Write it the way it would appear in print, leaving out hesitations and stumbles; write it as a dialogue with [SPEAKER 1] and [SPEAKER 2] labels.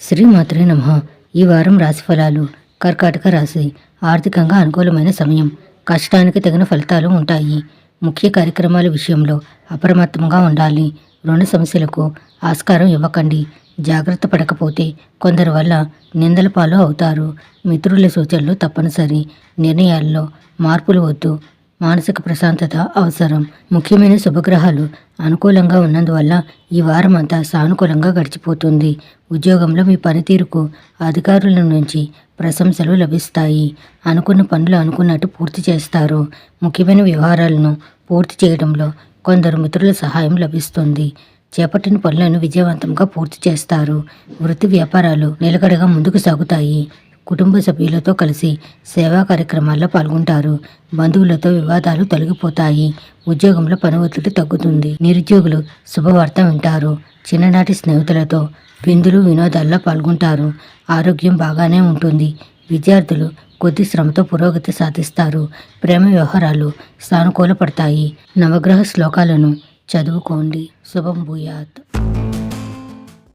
[SPEAKER 1] శ్రీమాత్రే నమః. ఈ వారం రాశిఫలాలు. కర్కాటక రాశి. ఆర్థికంగా అనుకూలమైన సమయం. కష్టానికి తగిన ఫలితాలు ఉంటాయి. ముఖ్య కార్యక్రమాల విషయంలో అప్రమత్తంగా ఉండాలి. రుణ సమస్యలకు ఆస్కారం ఇవ్వకండి. జాగ్రత్త పడకపోతే కొందరి వల్ల నిందల పాలు అవుతారు. మిత్రుల సూచనలు తప్పనిసరి. నిర్ణయాల్లో మార్పులు వద్దు. మానసిక ప్రశాంతత అవసరం. ముఖ్యమైన శుభగ్రహాలు అనుకూలంగా ఉన్నందువల్ల ఈ వారం అంతా సానుకూలంగా గడిచిపోతుంది. ఉద్యోగంలో మీ పనితీరుకు అధికారుల నుంచి ప్రశంసలు లభిస్తాయి. అనుకున్న పనులు అనుకున్నట్టు పూర్తి చేస్తారు. ముఖ్యమైన వ్యవహారాలను పూర్తి చేయడంలో కొందరు మిత్రుల సహాయం లభిస్తుంది. చేపట్టిన పనులను విజయవంతంగా పూర్తి చేస్తారు. వృత్తి వ్యాపారాలు నిలకడగా ముందుకు సాగుతాయి. కుటుంబ సభ్యులతో కలిసి సేవా కార్యక్రమాల్లో పాల్గొంటారు. బంధువులతో వివాదాలు తొలగిపోతాయి. ఉద్యోగంలో పని ఒత్తిడి తగ్గుతుంది. నిరుద్యోగులు శుభవార్త వింటారు. చిన్ననాటి స్నేహితులతో విందులు వినోదాల్లో పాల్గొంటారు. ఆరోగ్యం బాగానే ఉంటుంది. విద్యార్థులు కొద్ది శ్రమతో పురోగతి సాధిస్తారు. ప్రేమ వ్యవహారాలు సానుకూల పడతాయి. నవగ్రహ శ్లోకాలను చదువుకోండి. శుభం భూయాత్.